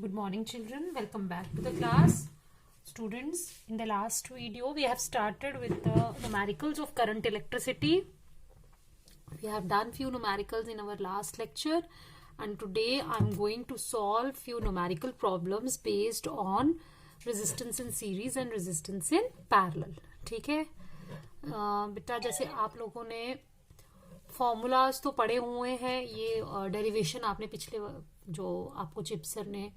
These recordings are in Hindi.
Good morning, children. Welcome back to the class. Students, in the last video, we have started with the numericals of current electricity. We have done few numericals in our last lecture, and today I'm going to solve few numerical problems based on resistance in series and resistance in parallel. ठीक है बेटा, जैसे आप लोगों ने फॉर्मूलाज तो पढ़े हुए हैं, ये डेरिवेशन आपने पिछले जो आपको चिप सर ने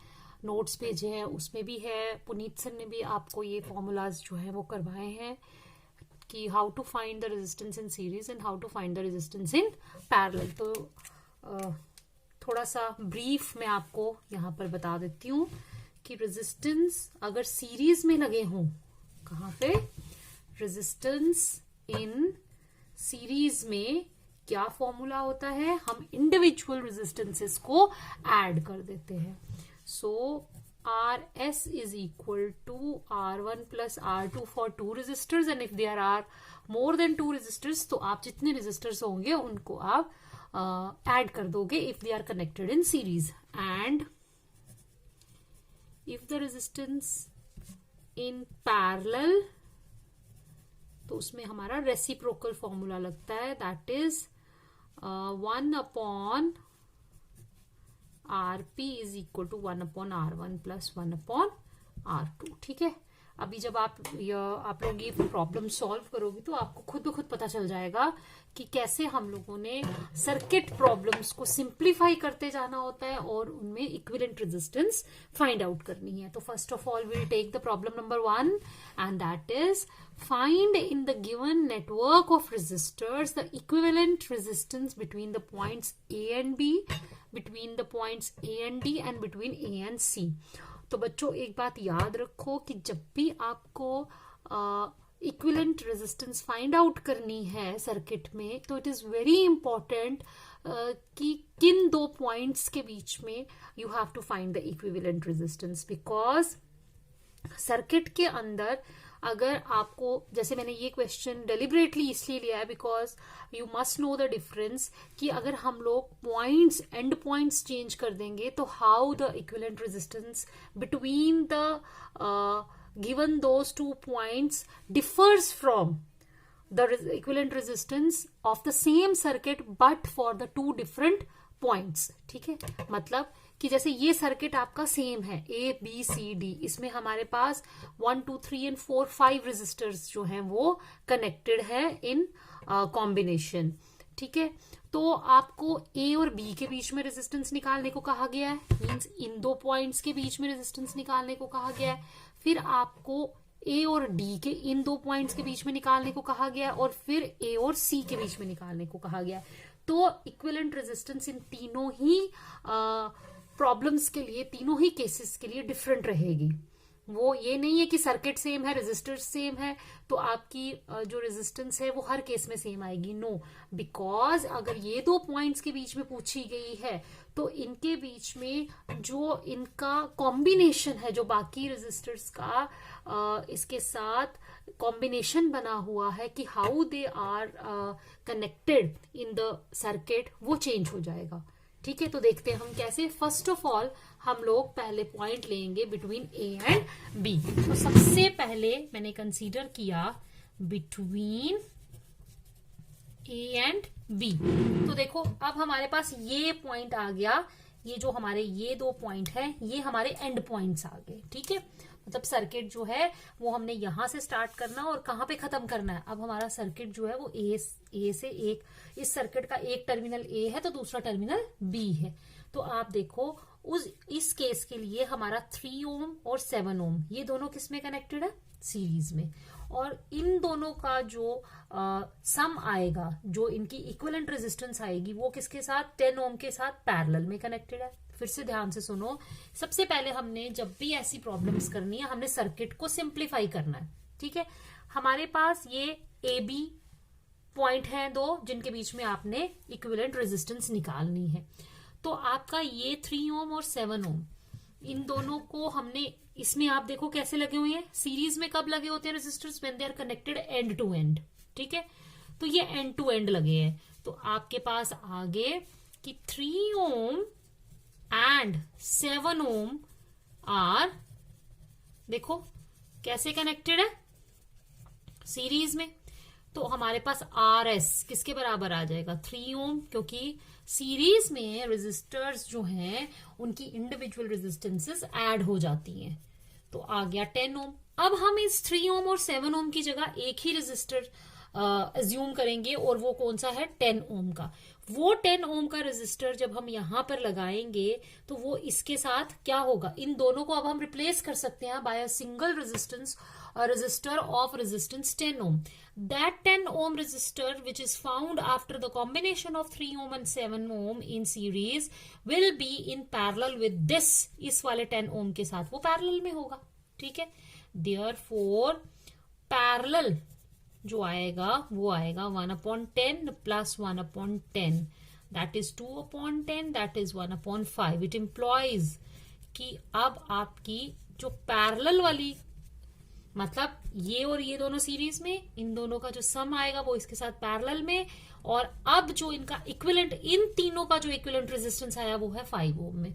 नोट्स भेजे हैं उसमें भी है, पुनीत सर ने भी आपको ये फॉर्मूलाज जो है वो करवाए हैं कि how to find the resistance in series and how to find the resistance in parallel. तो थोड़ा सा ब्रीफ में आपको यहाँ पर बता देती हूँ कि रेजिस्टेंस अगर सीरीज में लगे हों, कहाँ पे, रेजिस्टेंस इन सीरीज में क्या फॉर्मूला होता है, हम इंडिविजुअल रेजिस्टेंसेस को ऐड कर देते हैं। सो RS is equal to R1 plus R2 for two resistors, and if there are more than two resistors, तो आप जितने resistors होंगे उनको आप ऐड कर दोगे if they are connected in series. And if the resistance in parallel, तो उसमें हमारा रेसिप्रोकल फॉर्मूला लगता है, that is 1/RP is equal to 1/R1 plus 1/R2। ठीक है, अभी जब आप लोग ये प्रॉब्लम सॉल्व करोगे तो आपको खुद ब खुद पता चल जाएगा कि कैसे हम लोगों ने सर्किट प्रॉब्लम्स को सिंप्लीफाई करते जाना होता है और उनमें इक्विवेलेंट रेजिस्टेंस फाइंड आउट करनी है। तो first of all will take the problem number 1 and that is find in the given network of resistors the equivalent resistance between the points A and B, between the points A and D and between A and C. तो बच्चों एक बात याद रखो कि जब भी आपको इक्विवेलेंट रेजिस्टेंस फाइंड आउट करनी है सर्किट में, तो इट इज वेरी इंपॉर्टेंट कि किन दो पॉइंट्स के बीच में you have to find the equivalent resistance, because circuit के अंदर अगर आपको, जैसे मैंने ये क्वेश्चन डेलिबरेटली इसलिए लिया है because you must know the difference कि अगर हम लोग पॉइंट्स, एंड पॉइंट्स चेंज कर देंगे तो how the equivalent resistance between the given those two points differs from the equivalent resistance of the same circuit but for the two different points. ठीक है, मतलब कि जैसे ये सर्किट आपका सेम है A B C D, इसमें हमारे पास 1 2 3 एंड 4 5 रेजिस्टर्स जो हैं वो कनेक्टेड है इन कॉम्बिनेशन। ठीक है, तो आपको A और B के बीच में रेजिस्टेंस निकालने को कहा गया है, मींस इन दो पॉइंट्स के बीच में रेजिस्टेंस निकालने को कहा गया है। फिर आपको A और D के इन दो पॉइंट्स के बीच में निकालने को कहा गया, और फिर A और C के बीच में निकालने को कहा गया। तो इक्विवेलेंट रेजिस्टेंस इन तीनों ही प्रॉब्लम्स के लिए, तीनों ही केसेस के लिए डिफरेंट रहेगी। वो ये नहीं है कि सर्किट सेम है, रेजिस्टर सेम है तो आपकी जो रेजिस्टेंस है वो हर केस में सेम आएगी। नो, बिकॉज अगर ये दो पॉइंट्स के बीच में पूछी गई है तो इनके बीच में जो इनका कॉम्बिनेशन है, जो बाकी रेजिस्टर्स का इसके साथ कॉम्बिनेशन बना हुआ है कि how they are connected in the circuit, वो चेंज हो जाएगा। ठीक है, तो देखते हैं हम कैसे। फर्स्ट ऑफ ऑल हम लोग पहले पॉइंट लेंगे बिटवीन A एंड B। तो सबसे पहले मैंने कंसीडर किया बिटवीन A एंड B। तो देखो अब हमारे पास ये पॉइंट आ गया, ये जो हमारे ये दो पॉइंट है ये हमारे एंड पॉइंट्स आ गए। ठीक है, मतलब सर्किट जो है वो हमने यहां से स्टार्ट करना और कहां पे खत्म करना है। अब हमारा सर्किट जो है वो ए से एक, इस सर्किट का एक टर्मिनल A है तो दूसरा टर्मिनल B है। तो आप देखो इस केस के लिए हमारा 3 ओम और 7 ओम ये दोनों किस में कनेक्टेड है, सीरीज में, और इन दोनों का जो सम आएगा, जो इनकी इक्विवेलेंट रेजिस्टेंस आएगी वो किसके साथ, 10 ओम के साथ पैरेलल में कनेक्टेड है। फिर से ध्यान से सुनो, सबसे पहले हमने जब भी ऐसी प्रॉब्लम्स करनी है हमने सर्किट को सिंप्लीफाई करना है। ठीक है, हमारे पास ये AB पॉइंट है दो जिनके बीच में आपने इक्विवेलेंट रेजिस्टेंस निकालनी है। तो आपका ये 3 ओम और 7 ओम, इन दोनों को हमने, इसमें आप देखो कैसे लगे हुए हैं, सीरीज में कब लगे होते हैं resistors, when they are connected end to end. ठीक है, तो ये एंड टू एंड लगे हैं। तो आपके पास आगे कि 3 ओम and 7 ohm आर, देखो कैसे कनेक्टेड है सीरीज में, तो हमारे पास आर एस किसके बराबर आ जाएगा 3 ओम, क्योंकि सीरीज में रेजिस्टर्स जो हैं उनकी इंडिविजुअल रेजिस्टेंसेस ऐड हो जाती हैं, तो आ गया 10 ओम। अब हम इस 3 ओम और 7 ओम की जगह एक ही रेजिस्टर अज्यूम करेंगे, और वो कौन सा है 10 ओम का। वो 10 ओम का रेजिस्टर जब हम यहां पर लगाएंगे तो वो इसके साथ क्या होगा, इन दोनों को अब हम रिप्लेस कर सकते हैं by a single resistor of resistance 10 ohm. That 10 ohm resistor which is found after the combination of 3 ohm and 7 ohm in series will be in parallel with this, इस वाले 10 ohm के साथ वो parallel में होगा, ठीक है। Therefore parallel जो आएगा वो आएगा 1/10 plus 1/10, that is 2/10, that is 1/5. It implies कि अब आपकी जो पैरेलल वाली, मतलब ये और ये दोनों सीरीज में, इन दोनों का जो सम आएगा वो इसके साथ पैरेलल में, और अब जो इनका इक्विवेलेंट, इन तीनों का जो इक्विवेलेंट रेजिस्टेंस आया वो है 5 ओम में,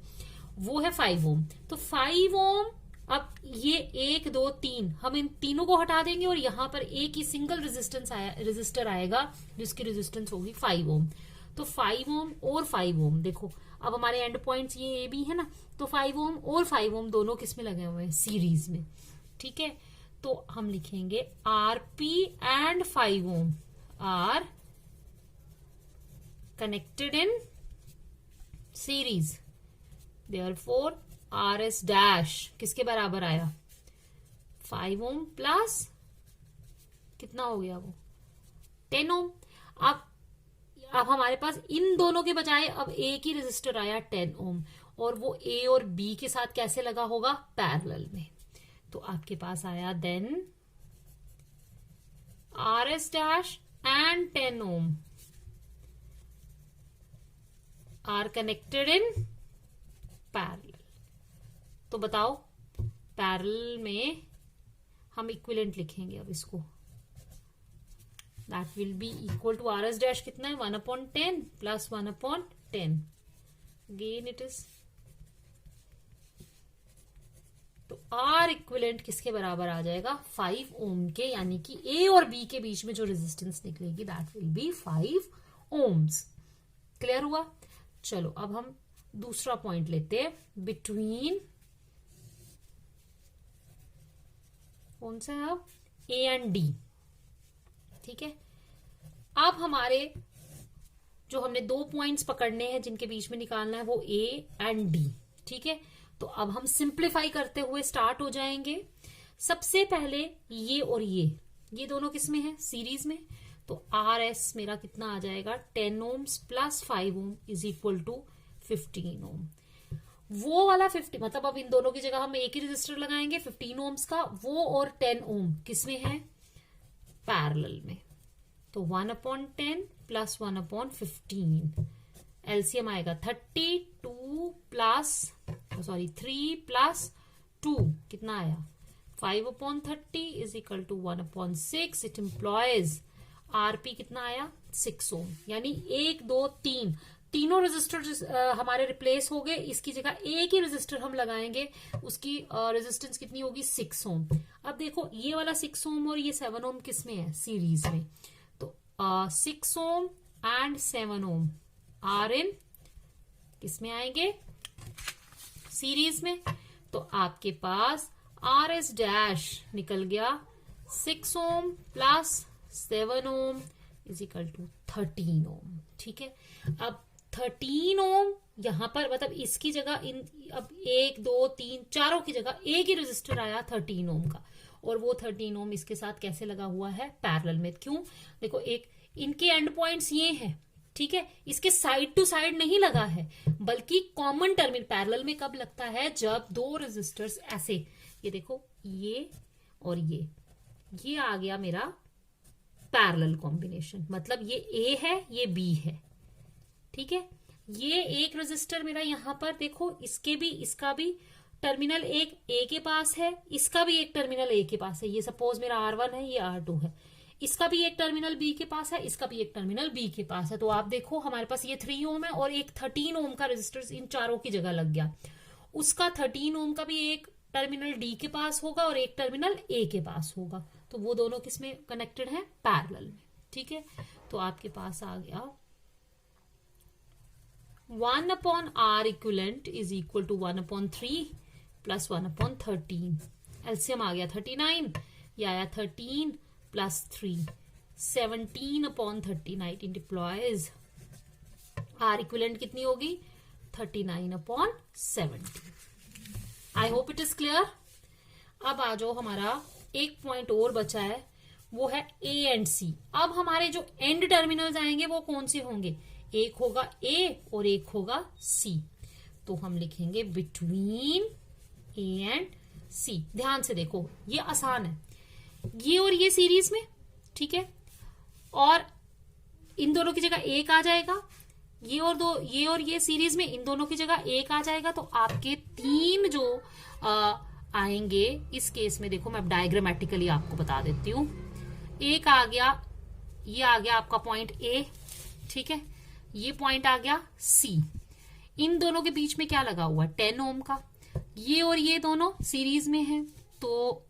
वो है 5 ओम। तो 5 ओम, अब ये 1 2 3 हम इन तीनों को हटा देंगे और यहां पर एक ही सिंगल रेजिस्टर आएगा जिसकी रेजिस्टेंस होगी 5 ओम। तो 5 ओम और 5 ओम, देखो अब हमारे एंड पॉइंट्स ये ए बी है ना, तो 5 ओम और 5 ओम दोनों किस में लगे हुए हैं, सीरीज में, ठीक है। तो हम लिखेंगे RP and 5 ohm are connected in series, therefore R S dash किसके बराबर आया 5 ओम प्लस कितना हो गया वो 10 ओम। अब हमारे पास इन दोनों के बजाय अब एक ही रेजिस्टर आया 10 ओम, और वो ए और बी के साथ कैसे लगा होगा, पैरेलल में। तो आपके पास आया then R S dash and 10 ohm are connected in parallel. तो बताओ पैरेलल में हम इक्विवेलेंट लिखेंगे अब इसको, that will be equal to R S dash कितना है 1/10 प्लस 1/10, अगेन इट इज, तो आर इक्विवेलेंट किसके बराबर आ जाएगा 5 ओम के, यानी कि ए और बी के बीच में जो रेजिस्टेंस निकलेगी that will be 5 ohms. Clear हुआ। चलो अब हम दूसरा पॉइंट लेते हैं, बिटवीन कौन सा है अब ए एंड डी, ठीक है। अब हमारे जो हमने 2 पॉइंट्स पकड़ने हैं जिनके बीच में निकालना है वो ए एंड डी, ठीक है। तो अब हम सिंप्लीफाई करते हुए स्टार्ट हो जाएंगे। सबसे पहले ये और ये दोनों किस में है, सीरीज में, तो आर एस मेरा कितना आ जाएगा 10 ohms plus 5 ohm is equal to 15 ohm. वो वाला 50, मतलब अब इन दोनों की जगह हम एक ही रेजिस्टर लगाएंगे 15 ओम्स का, वो और 10 ओम किसमें है, पैरेलल में। तो 1/10 प्लस 1/15, एलसीएम आएगा 32 प्लस 3 प्लस 2 कितना आया 5/30 is equal to 1/6। It implies RP कितना आया 6 ओम, यानी 1 2 3 तीनों रेजिस्टर हमारे रिप्लेस हो गए, इसकी जगह एक ही रेजिस्टर हम लगाएंगे, उसकी रेजिस्टेंस कितनी होगी 6 ओम। अब देखो ये वाला 6 ओम और ये 7 ओम किस में है, सीरीज में, तो 6 ohm and 7 Om are in किस में आएंगे, सीरीज में। तो आपके पास आर एस डैश निकल गया 6 ohm plus 7 ohm is equal to 13 ohm, ठीक है। अब 13 ओम यहां पर, मतलब इसकी जगह अब 1 2 3 चारों की जगह एक ही रेजिस्टर आया 13 ओम का, और वो 13 ओम इसके साथ कैसे लगा हुआ है, पैरेलल में। क्यों, देखो एक इनके एंड पॉइंट्स ये हैं, ठीक है, इसके साइड टू साइड नहीं लगा है, बल्कि कॉमन टर्मिनल। पैरेलल में कब लगता है, जब दो रेजिस्टर्स ऐसे, ये देखो ये और ये आ गया मेरा पैरेलल कॉम्बिनेशन, मतलब ये ए है ये बी है, ठीक है। ये एक रेजिस्टर मेरा यहां पर देखो, इसके भी इसका भी टर्मिनल एक ए के पास है, इसका भी एक टर्मिनल ए के पास है, ये सपोज मेरा R1 है, ये R2 है, इसका भी एक टर्मिनल बी के पास है, इसका भी एक टर्मिनल बी के पास है। तो आप देखो हमारे पास ये 3 ओम है और एक 13 ओम का रेजिस्टर इन चारों की जगह लग गया, उसका 13 ओम का भी एक टर्मिनल डी के पास होगा और एक टर्मिनल ए के पास होगा, तो वो दोनों किसमें कनेक्टेड है, पैरेलल में। ठीक है, तो आपके पास आ गया 1/R equivalent is equal to 1/3 plus 1/13। LCM आ गया 39, ये आया 13 प्लस 3 17/30। डिप्लॉयज आर इक्विवेलेंट कितनी होगी, 39/70। I hope it is clear. अब आ जाओ, हमारा एक पॉइंट और बचा है, वो है ए एंड सी। अब हमारे जो एंड टर्मिनल्स आएंगे वो कौन से होंगे, एक होगा ए और एक होगा सी। तो हम लिखेंगे बिटवीन ए एंड सी। ध्यान से देखो, ये आसान है, ये और ये सीरीज में, ठीक है, और इन दोनों की जगह एक आ जाएगा, ये और ये सीरीज में इन दोनों की जगह एक आ जाएगा। तो आपके तीन जो आएंगे इस केस में, देखो मैं डायग्रामेटिकली आपको बता देती हूं। एक आ गया, ये आ गया आपका पॉइंट ए, ठीक है, ये पॉइंट आ गया सी। इन दोनों के बीच में क्या लगा हुआ है, 10 ओम का। ये और ये दोनों सीरीज में है, तो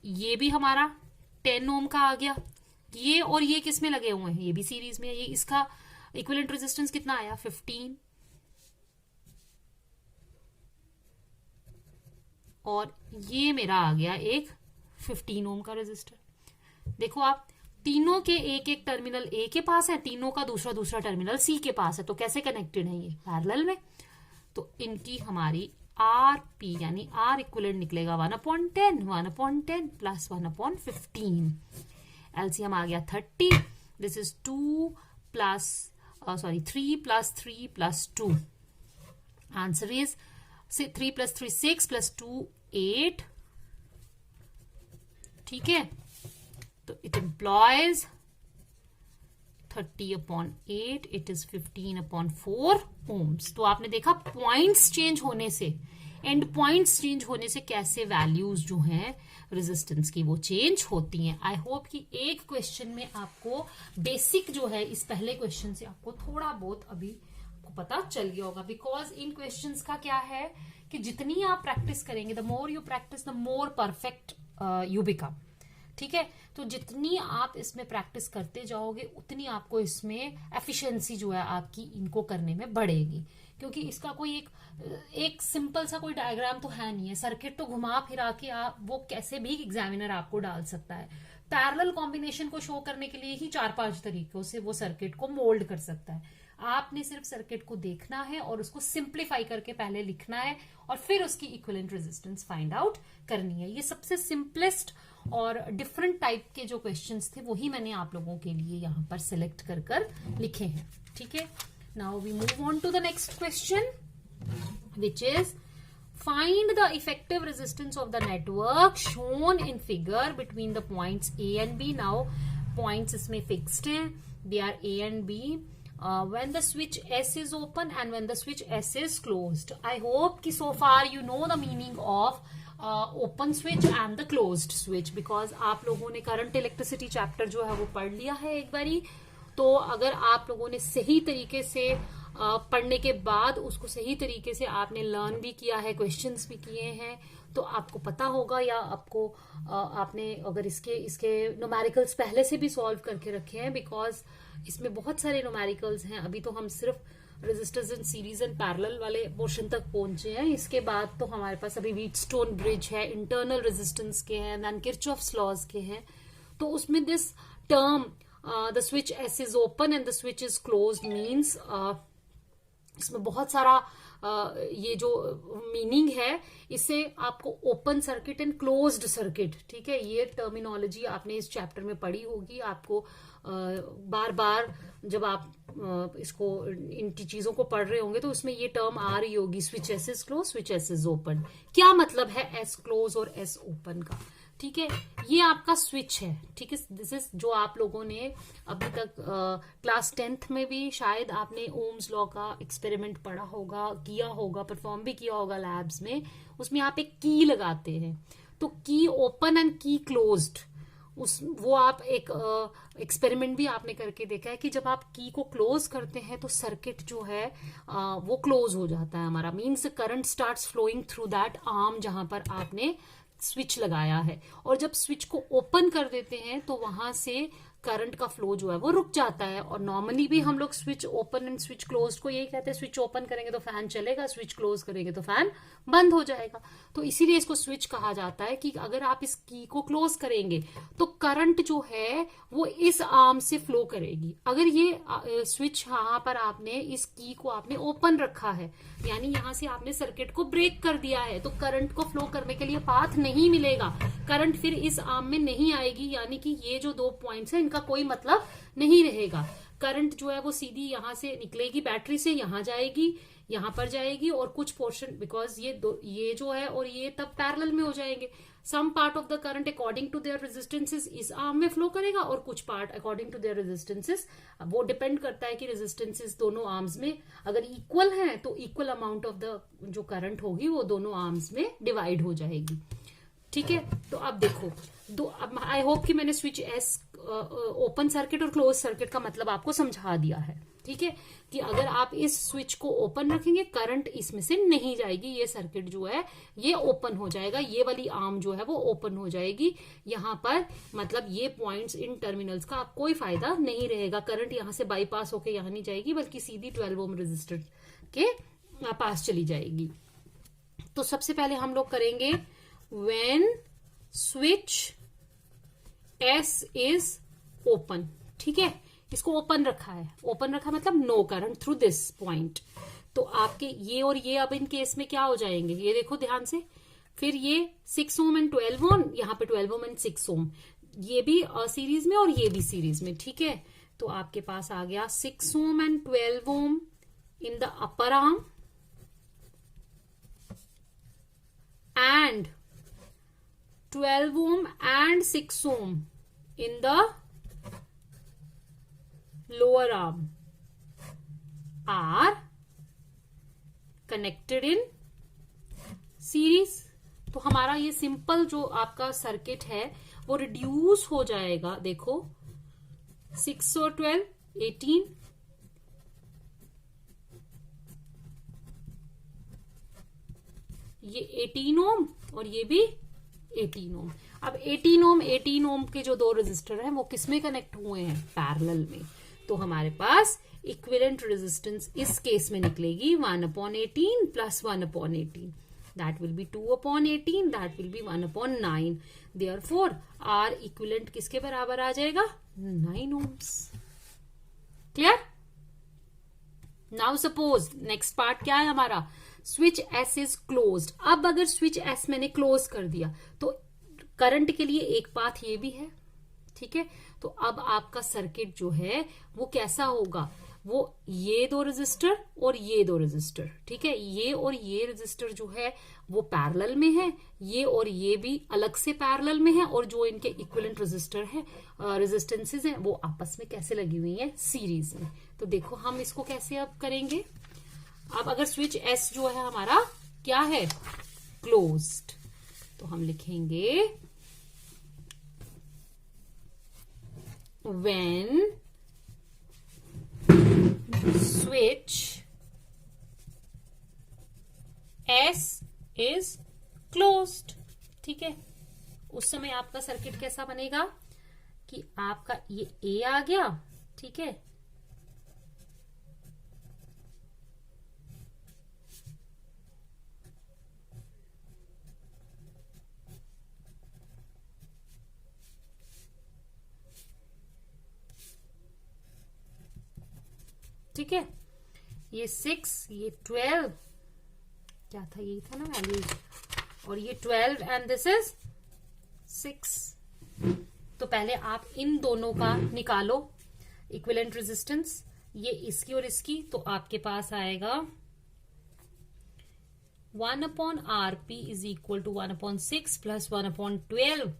ये भी हमारा 10 ओम का आ गया। ये और ये किस में लगे हुए हैं, ये भी सीरीज में है। ये इसका इक्विवेलेंट रेजिस्टेंस कितना आया, 15, और ये मेरा आ गया एक 15 ओम का रेजिस्टर। देखो आप, तीनों के एक एक टर्मिनल ए के पास है, तीनों का दूसरा दूसरा टर्मिनल सी के पास है, तो कैसे कनेक्टेड है ये, पैरेलल में। तो इनकी हमारी आर पी यानी आर इक्विवेलेंट निकलेगा 1/10 प्लस 1/15। एलसीएम आ गया 30। This is 3 plus 3 plus 2। Answer is 3 plus 3 6 plus 2 8। ठीक है, तो it implies 30/8, it is 15/4 ohms. तो आपने देखा पॉइंट्स चेंज होने से, एंड पॉइंट्स चेंज होने से कैसे वैल्यूज जो हैं रेजिस्टेंस की वो चेंज होती हैं। आई होप कि एक क्वेश्चन में आपको बेसिक जो है, इस पहले क्वेश्चन से आपको थोड़ा बहुत अभी पता चल गया होगा। बिकॉज इन क्वेश्चंस का क्या है कि जितनी आप प्रैक्टिस करेंगे, the more you practice the more perfect you become. ठीक है, तो जितनी आप इसमें प्रैक्टिस करते जाओगे उतनी आपको इसमें एफिशिएंसी जो है आपकी इनको करने में बढ़ेगी। क्योंकि इसका कोई एक सिंपल सा कोई डायग्राम तो है नहीं है, सर्किट तो घुमा फिरा के आप वो कैसे भी एग्जामिनर आपको डाल सकता है। पैरेलल कॉम्बिनेशन को शो करने के लिए ही 4-5 तरीकों से वो सर्किट को मोल्ड कर सकता है। आपने सिर्फ सर्किट को देखना है और उसको सिंप्लीफाई करके पहले लिखना है और फिर उसकी इक्विवेलेंट रेजिस्टेंस फाइंड आउट करनी है। ये सबसे सिंपलेस्ट और डिफरेंट टाइप के जो क्वेश्चंस थे वही मैंने आप लोगों के लिए यहाँ पर सिलेक्ट कर लिखे हैं। ठीक है, now we move on to the next question which is find the effective resistance of the network shown in figure between the points A and B. Now points इसमें fixed हैं, they are A and B when the switch S is open and when the switch S is closed. I hope कि so far you know the meaning of open switch and the closed switch because आप लोगों ने current electricity chapter जो है वो पढ़ लिया है एक बारी। तो अगर आप लोगों ने सही तरीके से पढ़ने के बाद उसको सही तरीके से आपने लर्न भी किया है, क्वेश्चंस भी किए हैं, तो आपको पता होगा, या आपको आपने अगर इसके न्यूमेरिकल्स पहले से भी सॉल्व करके रखे हैं, बिकॉज इसमें बहुत सारे न्यूमेरिकल्स हैं। अभी तो हम सिर्फ resistors in series and parallel वाले पोर्शन तक पहुंचे हैं। इसके बाद तो हमारे पास अभी व्हीटस्टोन ब्रिज है, इंटरनल रेजिस्टेंस के हैं, देन किरचॉफ्स लॉज के हैं। तो उसमें this term the switch S is open and the switch is closed means, इसमें बहुत सारा ये जो मीनिंग है, इससे आपको open circuit and closed circuit, ठीक है, ये टर्मिनोलॉजी आपने इस चैप्टर में पढ़ी होगी। आपको बार बार जब आप इसको इन चीजों को पढ़ रहे होंगे तो उसमें ये टर्म आ रही होगी, switch S is close, switch S is open. क्या मतलब है एस क्लोज और एस ओपन का? ठीक है, ये आपका स्विच है। ठीक है, दिस इज जो आप लोगों ने अभी तक क्लास 10th में भी शायद आपने ओम्स लॉ का एक्सपेरिमेंट पढ़ा होगा, किया होगा, परफॉर्म भी किया होगा लैब्स में। उसमें आप एक की लगाते हैं, तो की ओपन एंड की क्लोज्ड, वो आप एक एक्सपेरिमेंट भी आपने करके देखा है कि जब आप की को क्लोज करते हैं तो सर्किट जो है वो क्लोज हो जाता है हमारा, means current starts flowing through that arm जहां पर आपने स्विच लगाया है। और जब स्विच को ओपन कर देते हैं तो वहां से करंट का फ्लो जो है वो रुक जाता है। और नॉर्मली भी हम लोग switch open and switch close को यही कहते हैं, स्विच ओपन करेंगे तो फैन चलेगा, स्विच क्लोज करेंगे तो फैन बंद हो जाएगा। तो इसीलिए इसको स्विच कहा जाता है कि अगर आप इस की को क्लोज करेंगे तो करंट जो है वो इस आर्म से फ्लो करेगी। अगर ये स्विच यहाँ पर आपने इस की को आपने ओपन रखा है, यानी यहां से आपने सर्किट को ब्रेक कर दिया है, तो करंट को फ्लो करने के लिए पाथ नहीं मिलेगा, करंट फिर इस आर्म में नहीं आएगी, यानी कि ये जो 2 पॉइंट्स है इनका कोई मतलब नहीं रहेगा। करंट जो है वो सीधी यहां से निकलेगी, बैटरी से यहां जाएगी, यहां पर जाएगी, और कुछ पोर्शन, बिकॉज ये जो है और ये तब पैरेलल में हो जाएंगे, some part of the current according to their resistances इस आर्म में फ्लो करेगा और कुछ part according to their resistances, वो डिपेंड करता है कि रेजिस्टेंसेस दोनों आर्म्स में अगर इक्वल है तो इक्वल अमाउंट ऑफ द जो करंट होगी वो दोनों आर्म्स में डिवाइड हो जाएगी। ठीक है, तो अब देखो अब आई होप कि मैंने स्विच एस ओपन सर्किट और क्लोज सर्किट का मतलब आपको समझा दिया है। ठीक है, कि अगर आप इस स्विच को ओपन रखेंगे करंट इसमें से नहीं जाएगी, ये सर्किट जो है ये ओपन हो जाएगा, ये वाली आर्म जो है वो ओपन हो जाएगी। यहां पर मतलब ये पॉइंट्स इन टर्मिनल्स का कोई फायदा नहीं रहेगा, करंट यहां से बाईपास होके यहां नहीं जाएगी बल्कि सीधी 12 ओम रेजिस्टर के पास चली जाएगी। तो सबसे पहले हम लोग करेंगे when switch S is open. ठीक है, इसको ओपन रखा है, ओपन रखा मतलब no current through this point. तो आपके ये और ये अब इन केस में क्या हो जाएंगे, ये देखो ध्यान से, फिर ये 6 ओम एंड 12 ओम, यहाँ पे 12 ओम एंड 6 ओम, ये भी सीरीज में और ये भी सीरीज में। ठीक है, तो आपके पास आ गया 6 ohm and 12 ohm in the upper arm and 12 ohm and 6 ohm in the lower arm are connected in series। तो हमारा ये सिंपल जो आपका सर्किट है वो रिड्यूस हो जाएगा। देखो 6 और 12 18, ये 18 ओम और ये भी 18 ओम। अब 18 ओम के जो 2 रेजिस्टर हैं वो किसमें कनेक्ट हुए हैं, पैरेलल में। तो हमारे पास इक्विवेलेंट रेजिस्टेंस इस केस में निकलेगी 1/18 plus 1/18, that will be 2/18, that will be 1/9। Therefore R equivalent किसके बराबर आ जाएगा, 9 ohms. Clear. Now suppose next part क्या है हमारा, स्विच एस इज क्लोज्ड। अब अगर स्विच एस मैंने क्लोज कर दिया तो करंट के लिए एक पाथ ये भी है। ठीक है, तो अब आपका सर्किट जो है वो कैसा होगा, वो ये 2 रेजिस्टर और ये 2 रेजिस्टर, ठीक है, ये और ये रेजिस्टर जो है वो पैरेलल में है, ये और ये भी अलग से पैरेलल में है, और जो इनके इक्विवेलेंट रेजिस्टर है रेजिस्टेंसेस हैं वो आपस में कैसे लगी हुई हैं, सीरीज में। तो देखो हम इसको कैसे अब करेंगे। अब अगर स्विच एस जो है हमारा क्या है, क्लोज्ड, तो हम लिखेंगे when switch S is closed. ठीक है, उस समय आपका सर्किट कैसा बनेगा कि आपका ये ए आ गया, ठीक है, ठीक है, ये 6, ये 12, क्या था, यही था ना वैल्यू, और ये 12 एंड दिस इज 6। तो पहले आप इन दोनों का निकालो इक्विवेलेंट रेजिस्टेंस, ये इसकी और इसकी, तो आपके पास आएगा 1/RP is equal to 1/6 plus 1/12,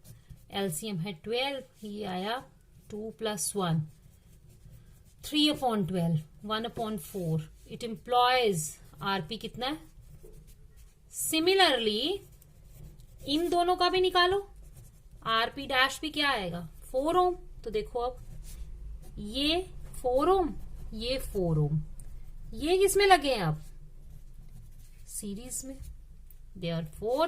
LCM है 12, ये आया 2 + 1, 3/12, 1/4। इट एम्प्लॉयज आरपी कितना है। सिमिलरली इन दोनों का भी निकालो, आरपी डैश भी क्या आएगा 4 ओम। तो देखो अब ये 4 ओम, ये 4 ओम, ये किसमें लगे हैं अब सीरीज में। Therefore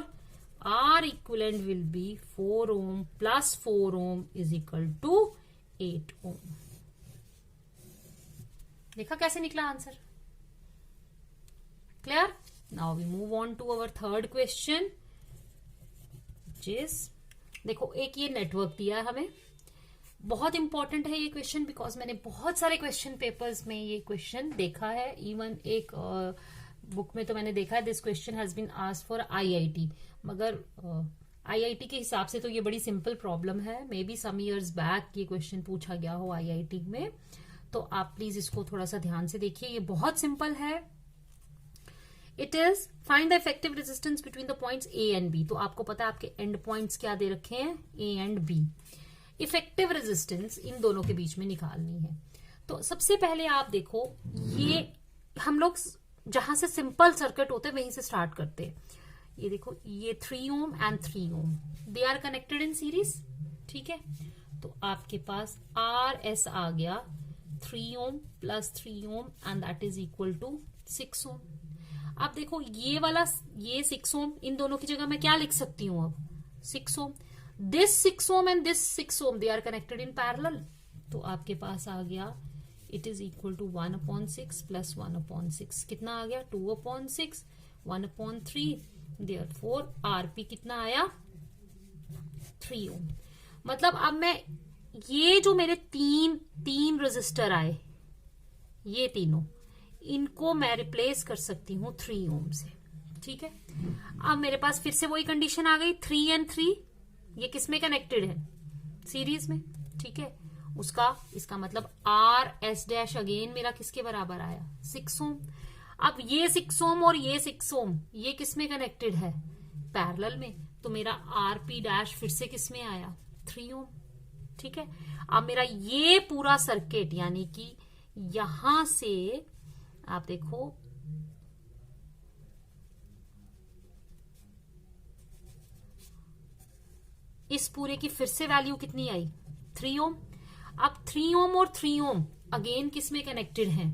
R equivalent will be 4 ohm plus 4 ohm is equal to 8 ohm। देखा कैसे निकला answer? Clear? Now we move on to our third question, जिस देखो एक ये नेटवर्क दिया है हमें, बहुत इंपॉर्टेंट है ये क्वेश्चन बिकॉज मैंने बहुत सारे क्वेश्चन पेपर्स में ये क्वेश्चन देखा है। इवन एक बुक में तो मैंने देखा है this question has been asked for IIT, मगर आईआईटी के हिसाब से तो ये बड़ी सिंपल प्रॉब्लम है। May be some years back ये क्वेश्चन पूछा गया हो आईआईटी में, तो आप प्लीज इसको थोड़ा सा ध्यान से देखिए, ये बहुत सिंपल है। It is find the effective resistance between the points A and B. तो आपको पता है आपके एंड पॉइंट्स क्या दे रखे हैं, A and B. Effective resistance इन दोनों के बीच में निकालनी है। तो सबसे पहले आप देखो, ये हम लोग जहां से सिंपल सर्किट होते हैं वहीं से स्टार्ट करते हैं। ये देखो, ये 3 ohm and 3 ohm, they are connected in series, ठीक है। तो आपके पास आर एस आ गया 3 ohm plus 3 ohm and that is equal to 6 ohm. अब देखो ये वाला, ये 6 ओम, इन दोनों की जगह मैं क्या लिख सकती हूं अब 6 ohm. This 6 ohm and this 6 ohm they are connected in parallel. तो आपके पास आ गया it is equal to 1/6 plus 1/6, कितना आ गया 2/6, 1/3। देयरफॉर आरपी कितना आया 3 ओम। मतलब अब मैं ये जो मेरे तीन रेजिस्टर आए, ये तीनों, इनको मैं रिप्लेस कर सकती हूँ 3 ओम से, ठीक है। अब मेरे पास फिर से वही कंडीशन आ गई, 3 एंड 3 ये किसमें कनेक्टेड है सीरीज में, ठीक है। इसका मतलब आर एस डैश अगेन मेरा किसके बराबर आया 6 ओम। अब ये 6 ओम और ये 6 ओम ये किसमें कनेक्टेड है पैरेलल में, तो मेरा आर पी डैश फिर से किसमें आया 3 ओम, ठीक है। अब मेरा ये पूरा सर्किट, यानी कि यहां से आप देखो इस पूरे की फिर से वैल्यू कितनी आई 3 ओम। अब 3 ओम और 3 ओम अगेन किसमें कनेक्टेड हैं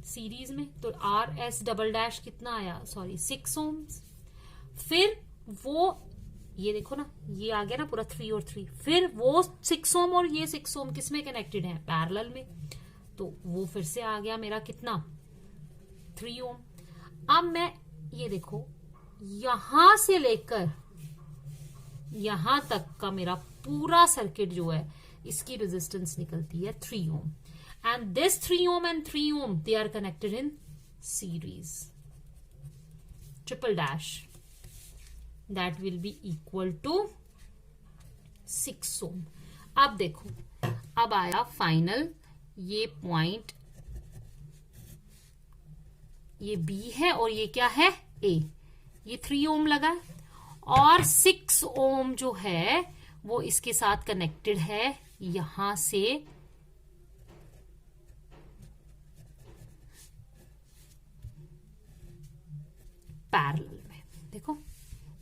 सीरीज में, तो आर एस डबल डैश कितना आया 6 ओम। फिर वो ये देखो ना, ये आ गया ना पूरा 3 और 3, फिर वो 6 ओम और ये 6 ओम किसमें कनेक्टेड है पैरेलल में, तो वो फिर से आ गया मेरा कितना 3 ओम। अब मैं ये देखो यहां से लेकर यहां तक का मेरा पूरा सर्किट जो है इसकी रेजिस्टेंस निकलती है 3 ohm, and this 3 ohm and 3 ohm they are connected in series, triple dash, that will be equal to 6 ohm. अब देखो, अब आया फाइनल, ये पॉइंट ये बी है और ये क्या है ए, ये 3 ओम लगा और 6 ओम जो है वो इसके साथ कनेक्टेड है यहां से पैरेलल में। देखो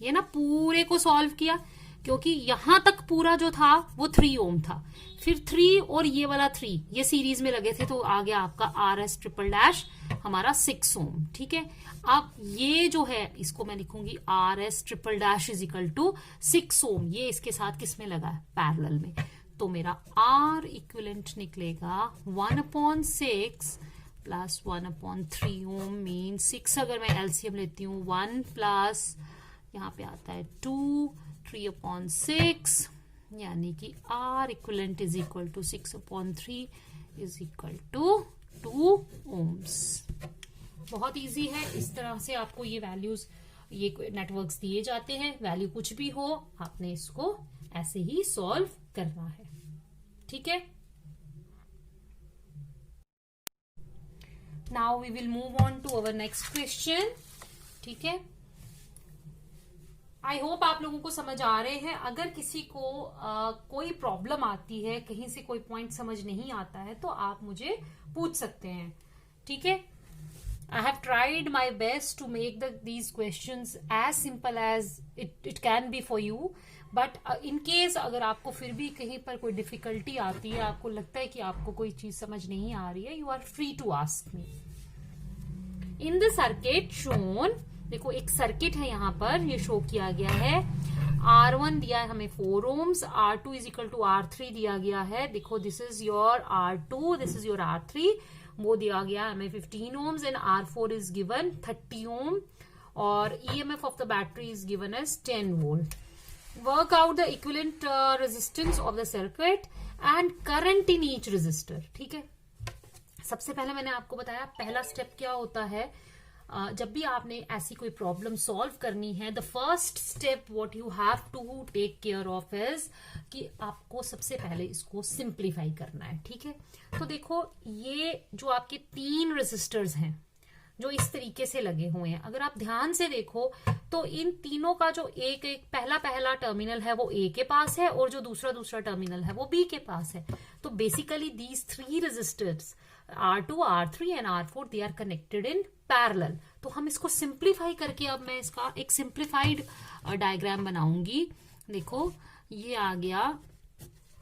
ये ना पूरे को सॉल्व किया, क्योंकि यहां तक पूरा जो था वो 3 ओम था, फिर 3 और ये वाला 3 ये सीरीज में लगे थे, तो आ गया आपका आर एस ट्रिपल डैश हमारा 6 ओम, ठीक है। अब ये जो है इसको मैं लिखूंगी R S triple dash is equal to 6 ohm, ये इसके साथ किसमें लगा है पैरेलल में, तो मेरा आर इक्विवेलेंट निकलेगा 1/6 प्लस 1/3 ओम मीन 6, अगर मैं एलसीएम लेती हूँ 1 प्लस यहाँ पे आता है 2, 3/6, यानी कि R equivalent is equal to 6/3 is equal to 2 ohms. बहुत इजी है, इस तरह से आपको ये वैल्यूज, ये नेटवर्क्स दिए जाते हैं, वैल्यू कुछ भी हो आपने इसको ऐसे ही सॉल्व करना है, ठीक है। Now we will move on to our next question, ठीक है। आई होप आप लोगों को समझ आ रहे हैं। अगर किसी को कोई प्रॉब्लम आती है, कहीं से कोई पॉइंट समझ नहीं आता है, तो आप मुझे पूछ सकते हैं, ठीक है। I have tried my best to make these questions as simple as it can be for you, but in case अगर आपको फिर भी कहीं पर कोई डिफिकल्टी आती है, आपको लगता है कि आपको कोई चीज समझ नहीं आ रही है, you are free to ask me. In the circuit shown, देखो एक सर्किट है यहाँ पर, ये शो किया गया है। R1 दिया है हमें 4 ohms, R2 is equal to R3 दिया गया है। देखो this is your R2, this is your R3, वो दिया गया है हमें 15 ohms and R4 is given 30 ohm और EMF of the battery is given as 10 volt। Work out the equivalent resistance of the circuit and current in each resistor. ठीक है, सबसे पहले मैंने आपको बताया पहला स्टेप क्या होता है। जब भी आपने ऐसी कोई प्रॉब्लम सॉल्व करनी है, the first step what you have to take care of is कि आपको सबसे पहले इसको सिंप्लीफाई करना है। ठीक है, तो देखो ये जो आपके 3 रेजिस्टर्स हैं जो इस तरीके से लगे हुए हैं, अगर आप ध्यान से देखो तो इन तीनों का जो एक पहला टर्मिनल है वो ए के पास है और जो दूसरा टर्मिनल है वो बी के पास है। तो basically these 3 resistors R2, R3 and R4 they are connected in parallel. तो हम इसको सिंप्लीफाई करके अब मैं इसका एक सिंप्लीफाइड डायग्राम बनाऊंगी। देखो ये आ गया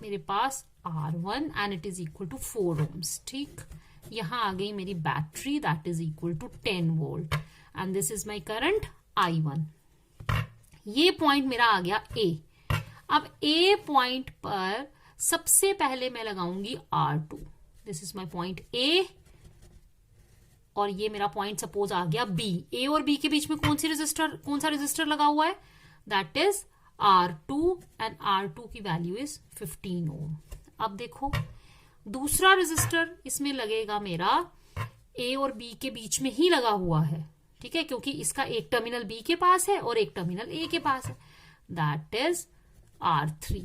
मेरे पास R1 and it is equal to 4 ohms। ठीक, यहां आ गई मेरी battery that is equal to 10 volt and this is my current I1। ये पॉइंट मेरा आ गया A। अब A पॉइंट पर सबसे पहले मैं लगाऊंगी R2, this is my point A और ये मेरा पॉइंट सपोज आ गया B। A और B के बीच में कौन सा रेजिस्टर लगा हुआ है, that is R2 and R2 की वैल्यू इज 15 ohm। अब देखो दूसरा रेजिस्टर इसमें लगेगा मेरा A और B के बीच में ही लगा हुआ है। ठीक है, क्योंकि इसका एक टर्मिनल B के पास है और एक टर्मिनल A के पास है, दैट इज R3।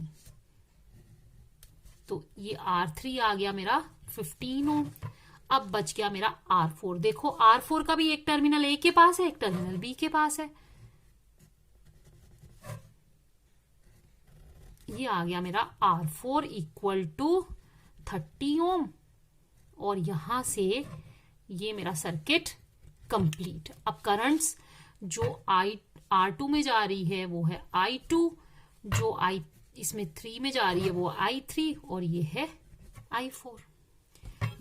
तो ये R3 आ गया मेरा 15 ohm। अब बच गया मेरा R4। देखो R4 का भी एक टर्मिनल A के पास है, एक टर्मिनल B के पास है। ये आ गया मेरा R4 इक्वल टू 30 ohm और यहां से ये मेरा सर्किट कंप्लीट। अब करंट्स जो R2 में जा रही है वो है I2, जो इसमें 3 में जा रही है वो I3 और ये है I4।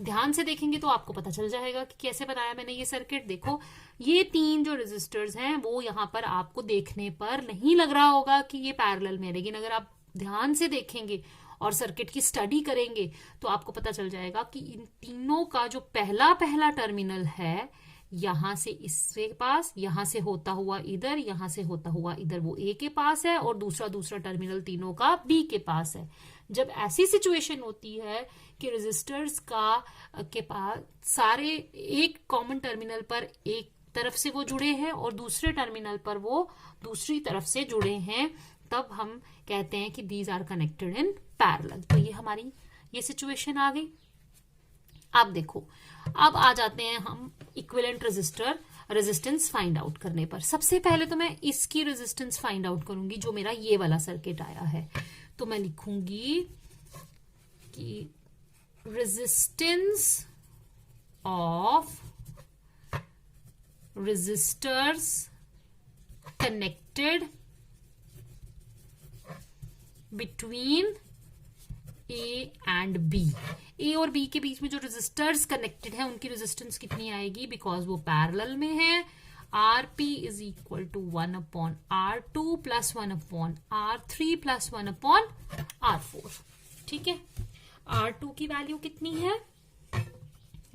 ध्यान से देखेंगे तो आपको पता चल जाएगा कि कैसे बनाया मैंने ये सर्किट। देखो ये 3 जो रेजिस्टर्स हैं वो यहाँ पर आपको देखने पर नहीं लग रहा होगा कि ये पैरेलल में है, लेकिन अगर आप ध्यान से देखेंगे और सर्किट की स्टडी करेंगे तो आपको पता चल जाएगा कि इन तीनों का जो पहला टर्मिनल है यहां से इसके पास, यहां से होता हुआ इधर, यहां से होता हुआ इधर वो A के पास है और दूसरा टर्मिनल तीनों का B के पास है। जब ऐसी सिचुएशन होती है कि रेजिस्टर्स के पास सारे एक कॉमन टर्मिनल पर एक तरफ से वो जुड़े हैं और दूसरे टर्मिनल पर वो दूसरी तरफ से जुड़े हैं, तब हम कहते हैं कि these are connected in parallel. तो ये हमारी ये सिचुएशन आ गई। अब देखो, अब आ जाते हैं हम इक्विवेलेंट रेजिस्टेंस फाइंड आउट करने पर। सबसे पहले तो मैं इसकी रेजिस्टेंस फाइंड आउट करूंगी जो मेरा ये वाला सर्किट आया है। तो मैं लिखूंगी कि resistance of resistors connected between A and B। A और B के बीच में जो रेजिस्टर्स कनेक्टेड है उनकी रेजिस्टेंस कितनी आएगी, बिकॉज वो पैरेलल में है। RP is equal to 1/R2 plus 1/R3 plus 1/R4। ठीक है, R2 की वैल्यू कितनी है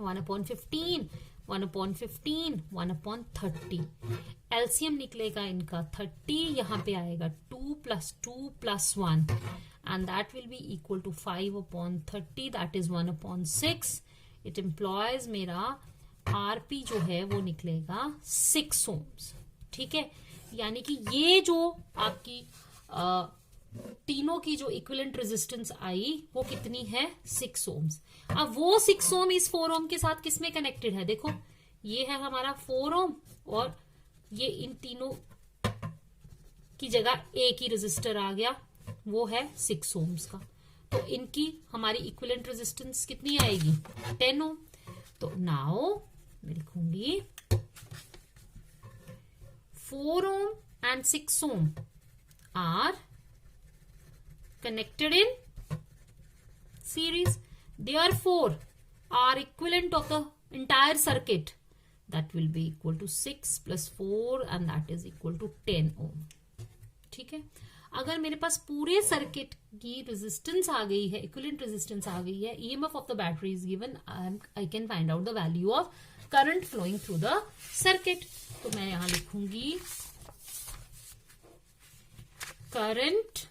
1/15, 1/15, 1/30। एलसीएम निकलेगा इनका 30, यहां पे आएगा 2 + 2 + 1 and that will be equal to 5/30, that is 1/6। it implies मेरा RP जो है वो निकलेगा 6 ohms। ठीक है, यानी कि ये जो आपकी तीनों की जो इक्विवेलेंट रेजिस्टेंस आई वो कितनी है 6 ohms। अब वो 6 ohm इस 4 ohm के साथ किसमें कनेक्टेड है, देखो ये है हमारा 4 ohm और ये इन तीनों की जगह एक ही रेजिस्टर आ गया, वो है 6 ohms का। तो इनकी हमारी इक्विवेलेंट रेजिस्टेंस कितनी आएगी 10 ohm। तो नाउ मैं लिखूंगी 4 ohm and 6 ohm are connected in series. Therefore, R equivalent of the entire circuit, that will be equal to 6 plus 4 and that is equal to 10 ohm. ठीक है, अगर मेरे पास पूरे सर्किट की रेजिस्टेंस आ गई है, इक्विवेलेंट रेजिस्टेंस आ गई है, EMF of the battery is given, I can find out the value of current flowing through the circuit. तो मैं यहां लिखूंगी current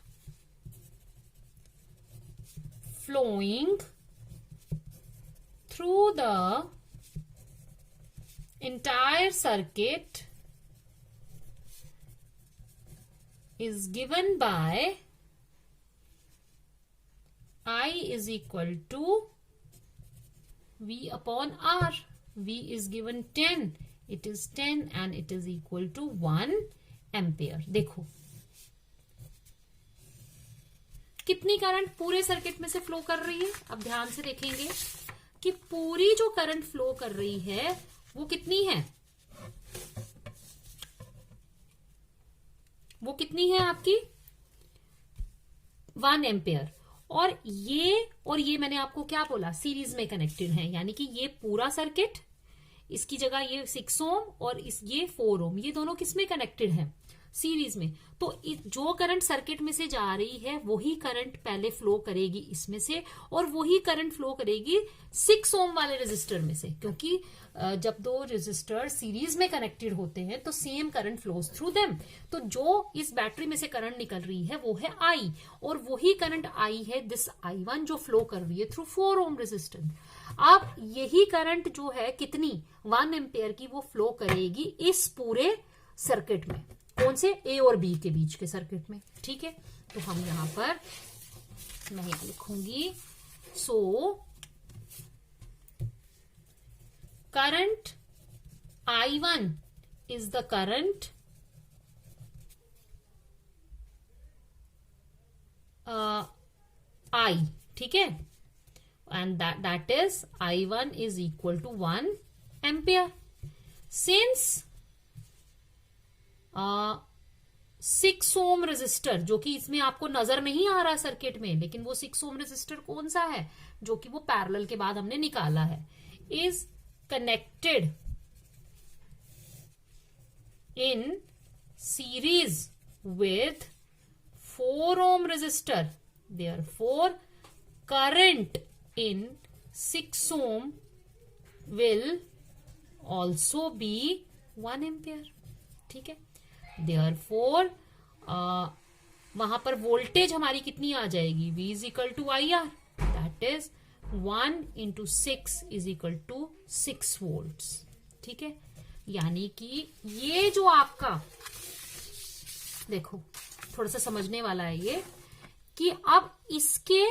flowing through the entire circuit is given by I is equal to V upon R. V is given 10. It is 10 and it is equal to 1 ampere. देखो कितनी करंट पूरे सर्किट में से फ्लो कर रही है. अब ध्यान से देखेंगे कि पूरी जो करंट फ्लो कर रही है वो कितनी है, वो कितनी है आपकी 1 एम्पेयर. और ये मैंने आपको क्या बोला, सीरीज में कनेक्टेड है, यानी कि ये पूरा सर्किट, इसकी जगह ये 6 ओम और ये 4 ओम, ये दोनों किसमें कनेक्टेड है, सीरीज में. तो जो करंट सर्किट में से जा रही है वही करंट पहले फ्लो करेगी इसमें से, और वही करंट फ्लो करेगी 6 ओम वाले रेजिस्टर में से, क्योंकि जब दो रेजिस्टर सीरीज में कनेक्टेड होते हैं तो same current flows through them. तो जो इस बैटरी में से करंट निकल रही है वो है आई, और वही करंट आई है दिस I1 जो फ्लो कर रही है थ्रू 4 ओम रेजिस्टेंस. अब यही करंट जो है कितनी 1 एम्पेयर की वो फ्लो करेगी इस पूरे सर्किट में. कौन से, ए और बी के बीच के सर्किट में. ठीक है, तो हम यहां पर मैं यहां लिखूंगी so current I1 is the current I. ठीक है, and that is I1 is equal to 1 ampere. Since 6 ohm resistor, जो कि इसमें आपको नजर नहीं आ रहा सर्किट में, लेकिन वो 6 ओम रेजिस्टर कौन सा है जो कि वो पैरेलल के बाद हमने निकाला है, is connected in series with 4 ohm resistor. Therefore current in 6 ohm will also be 1 ampere. ठीक है, देयरफॉर वहां पर वोल्टेज हमारी कितनी आ जाएगी, V is equal to IR, that is 1 into 6 is equal to 6 volts. ठीक है, यानी कि ये जो आपका, देखो थोड़ा सा समझने वाला है ये, कि अब इसके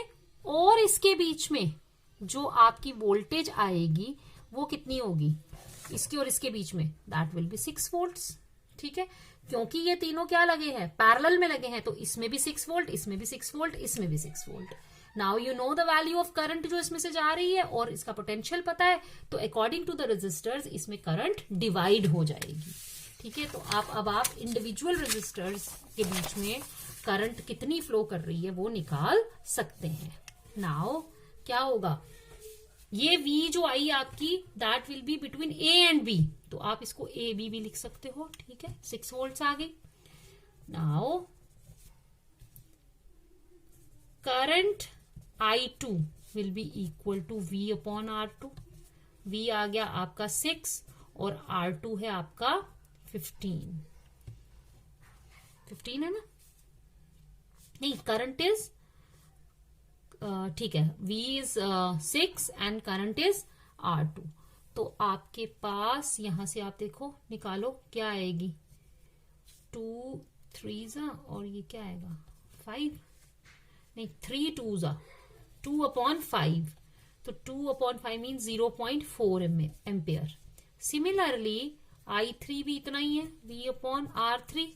और इसके बीच में जो आपकी वोल्टेज आएगी वो कितनी होगी, इसके और इसके बीच में, दैट विल बी 6 वोल्ट्स. ठीक है, क्योंकि ये तीनों क्या लगे हैं, पैरेलल में लगे हैं, तो इसमें भी 6 वोल्ट, इसमें भी 6 वोल्ट, इसमें भी 6 volt. Now you know the value of current जो इसमें से जा रही है और इसका पोटेंशियल पता है, तो अकॉर्डिंग टू द रेजिस्टर्स इसमें करंट डिवाइड हो जाएगी. ठीक है, तो अब आप इंडिविजुअल रेजिस्टर्स के बीच में करंट कितनी फ्लो कर रही है वो निकाल सकते हैं. नाउ क्या होगा, ये V जो आई आपकी, that will be between A and B, तो आप इसको AB भी लिख सकते हो. ठीक है, 6 वोल्ट्स आ गई. Now current I2 will be equal to V upon R2. V आ गया आपका 6 और R2 है आपका 15. 15 है ना, नहीं करंट इज, ठीक है, V is 6 and current is R2. तो आपके पास यहां से आप देखो निकालो क्या आएगी, 2 3 और ये क्या आएगा 5, नहीं 3 2 2 अपॉन 5, तो 2 upon 5 mean 0.4 ampere. Similarly I3 भी इतना ही है, V upon R3,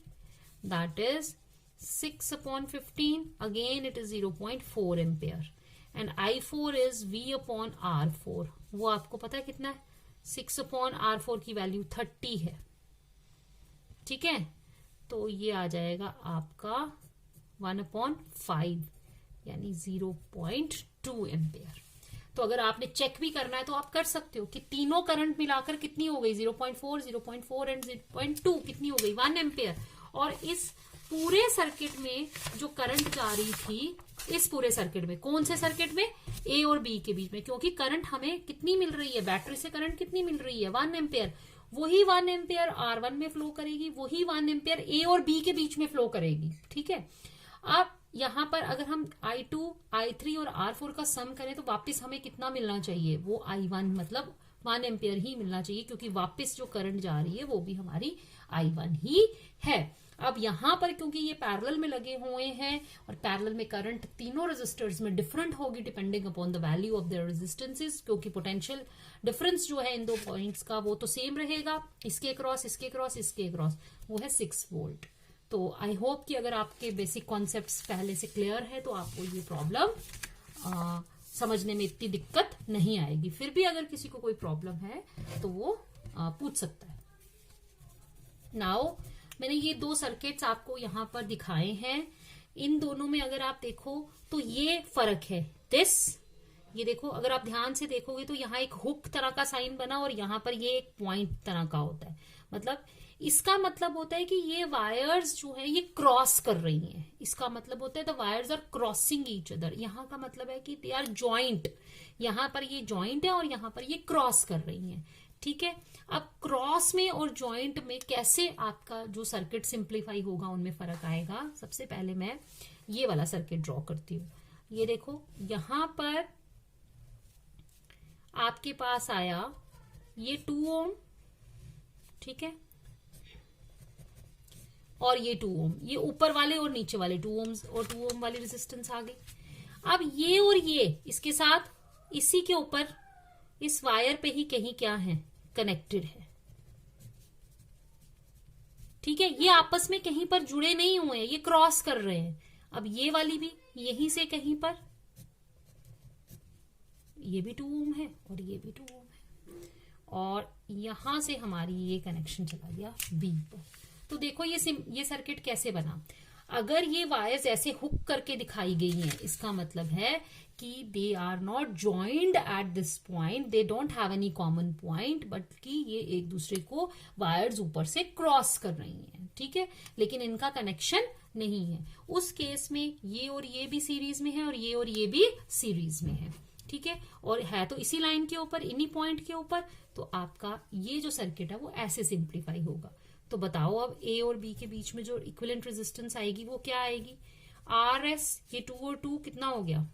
that is 6 upon 15, again it is 0.4 ampere, and I4 is V upon R4. वो आपको पता है कितना है, 6 upon R4 की वैल्यू 30 है. ठीक है, तो ये आ जाएगा आपका 1 upon 5. यानी 0.2 एम्पेयर। तो अगर आपने चेक भी करना है तो आप कर सकते हो कि तीनों करंट मिलाकर कितनी हो गई, 0.4, 0.4 एंड 0.2 कितनी हो गई, 1 एम्पेयर। और इस पूरे सर्किट में जो करंट जा रही थी, इस पूरे सर्किट में, कौन से सर्किट में, ए और बी के बीच में, क्योंकि करंट हमें कितनी मिल रही है, बैटरी से करंट कितनी मिल रही है, 1 एम्पेयर। वही 1 एम्पेयर R1 में फ्लो करेगी, वही 1 एम्पेयर ए और बी के बीच में फ्लो करेगी। ठीक है, अब यहां पर अगर हम I2, I3 और R4 का सम करें तो वापस हमें कितना मिलना चाहिए, वो I1 मतलब 1 एम्पेयर ही मिलना चाहिए, क्योंकि वापस जो करंट जा रही है वो भी हमारी I1 ही है। अब यहां पर क्योंकि ये पैरेलल में लगे हुए हैं और पैरेलल में करंट तीनों रेजिस्टर्स में डिफरेंट होगी depending upon the value of their resistances, क्योंकि पोटेंशियल डिफरेंस जो है इन दो पॉइंट्स का वो तो सेम रहेगा, इसके क्रॉस इसके क्रॉस इसके क्रॉस, वो है 6 वोल्ट। तो आई होप कि अगर आपके बेसिक कॉन्सेप्ट्स पहले से क्लियर है तो आपको ये प्रॉब्लम समझने में इतनी दिक्कत नहीं आएगी। फिर भी अगर किसी को कोई प्रॉब्लम है तो वो पूछ सकता है। नाउ मैंने ये दो सर्किट्स आपको यहां पर दिखाए हैं, इन दोनों में अगर आप देखो तो ये फर्क है, ये देखो, अगर आप ध्यान से देखोगे तो यहाँ एक हुक तरह का साइन बना और यहाँ पर ये एक पॉइंट तरह का होता है। मतलब इसका मतलब होता है कि ये वायर्स जो है ये क्रॉस कर रही हैं, इसका मतलब होता है the wires are crossing each other. यहाँ का मतलब है कि दे आर जॉइंट, यहाँ पर ये जॉइंट है और यहाँ पर ये क्रॉस कर रही हैं। ठीक है, अब क्रॉस में और जॉइंट में कैसे आपका जो सर्किट सिंप्लीफाई होगा उनमें फर्क आएगा। सबसे पहले मैं ये वाला सर्किट ड्रॉ करती हूँ। ये देखो, यहां पर आपके पास आया ये 2 ओम, ठीक है, और ये 2 ओम, ये ऊपर वाले और नीचे वाले 2 ओम्स और 2 ओम वाली रेजिस्टेंस आ गई। अब ये और ये इसके साथ इसी के ऊपर इस वायर पे ही कहीं क्या है, कनेक्टेड है। ठीक है, ये आपस में कहीं पर जुड़े नहीं हुए हैं, ये क्रॉस कर रहे हैं। अब ये वाली भी यहीं से कहीं पर, ये भी 2 ओम है और ये भी 2 ओम है, और यहां से हमारी ये कनेक्शन चला गया बी पर। तो देखो ये सर्किट कैसे बना। अगर ये वायर्स ऐसे हुक करके दिखाई गई हैं, इसका मतलब है कि they are not joined at this point, they don't have any common point, but कि ये एक दूसरे को वायर्स ऊपर से क्रॉस कर रही हैं। ठीक है, लेकिन इनका कनेक्शन नहीं है। उस केस में ये और ये भी सीरीज में है और ये भी सीरीज में है। ठीक है, और है तो इसी लाइन के ऊपर, इन्हीं पॉइंट के ऊपर, तो आपका ये जो सर्किट है वो ऐसे सिंप्लीफाई होगा। तो बताओ अब ए और बी के बीच में जो इक्विवेलेंट रेजिस्टेंस आएगी वो क्या आएगी, RS, ये 2 और 2 कितना हो गया,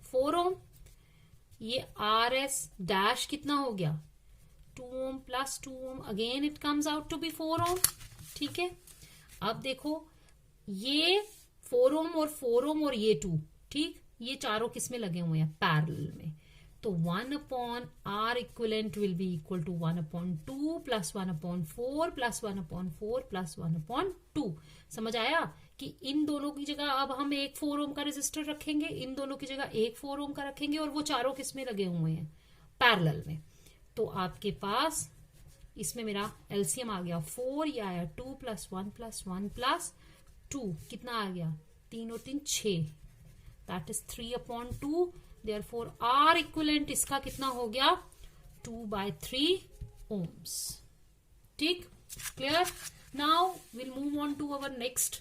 4 ओम, ये RS डैश कितना हो गया, 2 ohm plus 2 ohm, again it comes out to be 4 ohm. ठीक है, अब देखो ये 4 ओम और 4 ओम और ये 2, ठीक, ये चारों किसमें लगे हुए हैं, पैरेलल में। तो 1 upon R equivalent will be equal to 1 upon 2 plus 1 upon 4 plus 1 upon 4 plus 1 upon 2। समझ आया कि इन दोनों की जगह अब हम एक 4 ओम का रेजिस्टर रखेंगे, इन दोनों की जगह एक 4 ओम का रखेंगे, और वो चारों किसमें लगे हुए हैं, पैरेलल में। तो आपके पास इसमें मेरा एलसीएम आ गया 4, ये आया 2 प्लस 1 प्लस 1 प्लस 2, कितना आ गया, 3 और 3 6, that is 3 upon 2। Therefore R equivalent इसका कितना हो गया, 2/3 ohms। ठीक, clear. Now will move on to our next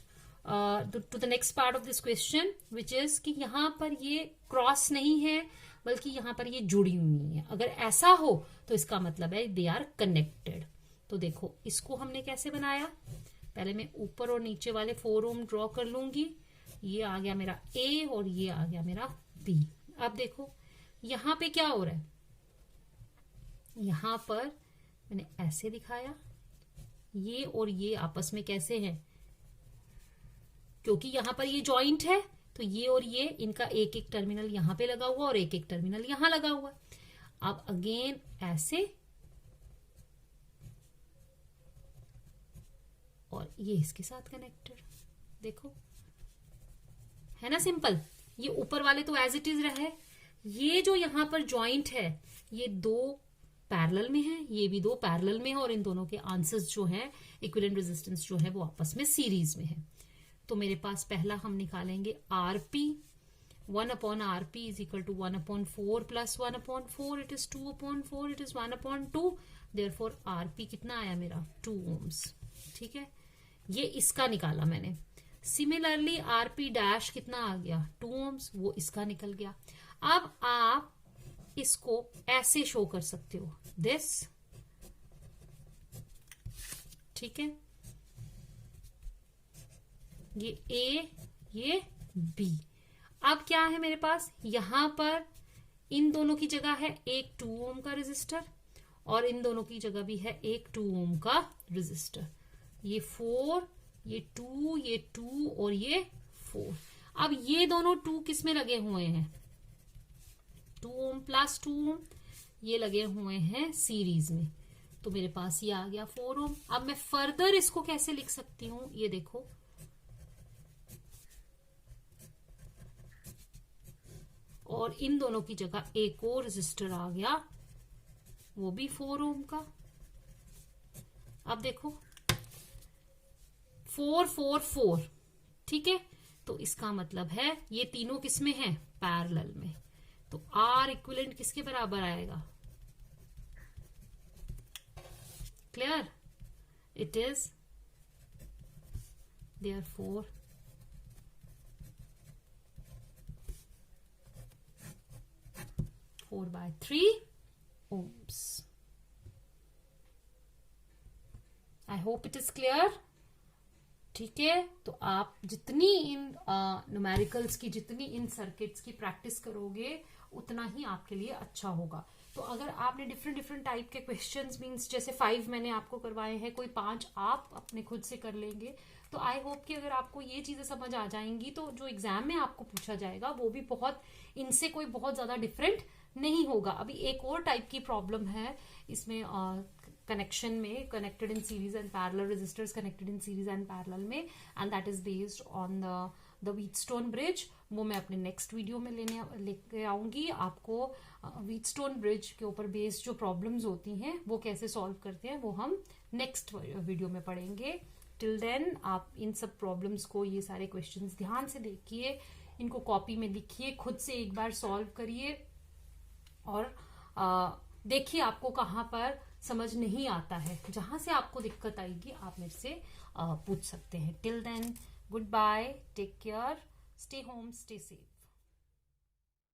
to the next part of this question, which is कि यहां पर ये क्रॉस नहीं है बल्कि यहां पर ये जुड़ी हुई है। अगर ऐसा हो तो इसका मतलब है दे आर कनेक्टेड। तो देखो इसको हमने कैसे बनाया, पहले मैं ऊपर और नीचे वाले 4 ओम ड्रॉ कर लूंगी। ये आ गया मेरा A और ये आ गया मेरा B। अब देखो यहां पे क्या हो रहा है, यहां पर मैंने ऐसे दिखाया, ये और ये आपस में कैसे हैं, क्योंकि यहां पर ये जॉइंट है तो ये और ये इनका एक एक टर्मिनल यहां पे लगा हुआ और एक एक टर्मिनल यहां लगा हुआ। अब अगेन ऐसे, और ये इसके साथ कनेक्टेड, देखो है ना सिंपल। ये ऊपर वाले तो एज इट इज रहे, ये जो यहां पर जॉइंट है ये 2 पैरेलल में है, ये भी 2 पैरेलल में है, और इन दोनों के आंसर्स जो है इक्विवेलेंट रेजिस्टेंस जो है वो आपस में सीरीज में है। तो मेरे पास पहला हम निकालेंगे RP, 1/rp is equal to 1/4 plus 1/4, it is 2/4, it is 1/2, therefore RP कितना आया मेरा 2 ohms। ठीक है, ये इसका निकाला मैंने। सिमिलरली आरपी डैश कितना आ गया 2 ohms, वो इसका निकल गया। अब आप इसको ऐसे शो कर सकते हो, दिस, ठीक है, ये ए, ये बी। अब क्या है मेरे पास, यहां पर इन दोनों की जगह है एक 2 ohm का रेजिस्टर और इन दोनों की जगह भी है एक 2 ohm का रेजिस्टर। ये 4, ये 2, ये 2 और ये 4। अब ये दोनों 2 किस में लगे हुए हैं, 2 ohm प्लस 2 ohm, ये लगे हुए हैं सीरीज में। तो मेरे पास ये आ गया 4 ohm। अब मैं फर्दर इसको कैसे लिख सकती हूं, ये देखो, और इन दोनों की जगह एक और रेजिस्टर आ गया, वो भी 4 ohm का। अब देखो 4 4 4, ठीक है, तो इसका मतलब है ये तीनों किसमें है, पैरेलल में। तो आर इक्विवेलेंट किसके बराबर आएगा, clear, it is therefore 4/3 ohms। I hope it is clear. ठीक है, तो आप जितनी इन न्यूमेरिकल्स की, जितनी इन सर्किट्स की प्रैक्टिस करोगे उतना ही आपके लिए अच्छा होगा। तो अगर आपने डिफरेंट डिफरेंट टाइप के क्वेश्चंस, मींस जैसे 5 मैंने आपको करवाए हैं, कोई 5 आप अपने खुद से कर लेंगे, तो आई होप कि अगर आपको ये चीजें समझ आ जाएंगी तो जो एग्जाम में आपको पूछा जाएगा वो भी बहुत, इनसे कोई बहुत ज्यादा डिफरेंट नहीं होगा। अभी एक और टाइप की प्रॉब्लम है इसमें, कनेक्शन में, connected in series and parallel, resistors connected in series and parallel में, and that is based on the Wheatstone bridge. वो मैं अपने नेक्स्ट वीडियो में लेके आऊंगी। आपको व्हीटस्टोन ब्रिज के ऊपर बेस्ड जो प्रॉब्लम्स होती हैं वो कैसे सॉल्व करते हैं वो हम नेक्स्ट वीडियो में पढ़ेंगे। टिल देन आप इन सब प्रॉब्लम्स को, ये सारे क्वेश्चंस ध्यान से देखिए, इनको कॉपी में लिखिए, खुद से एक बार सॉल्व करिए और देखिए आपको कहाँ पर समझ नहीं आता है। जहां से आपको दिक्कत आएगी आप मेरे से पूछ सकते हैं। Till then, goodbye, take care, stay home, stay safe.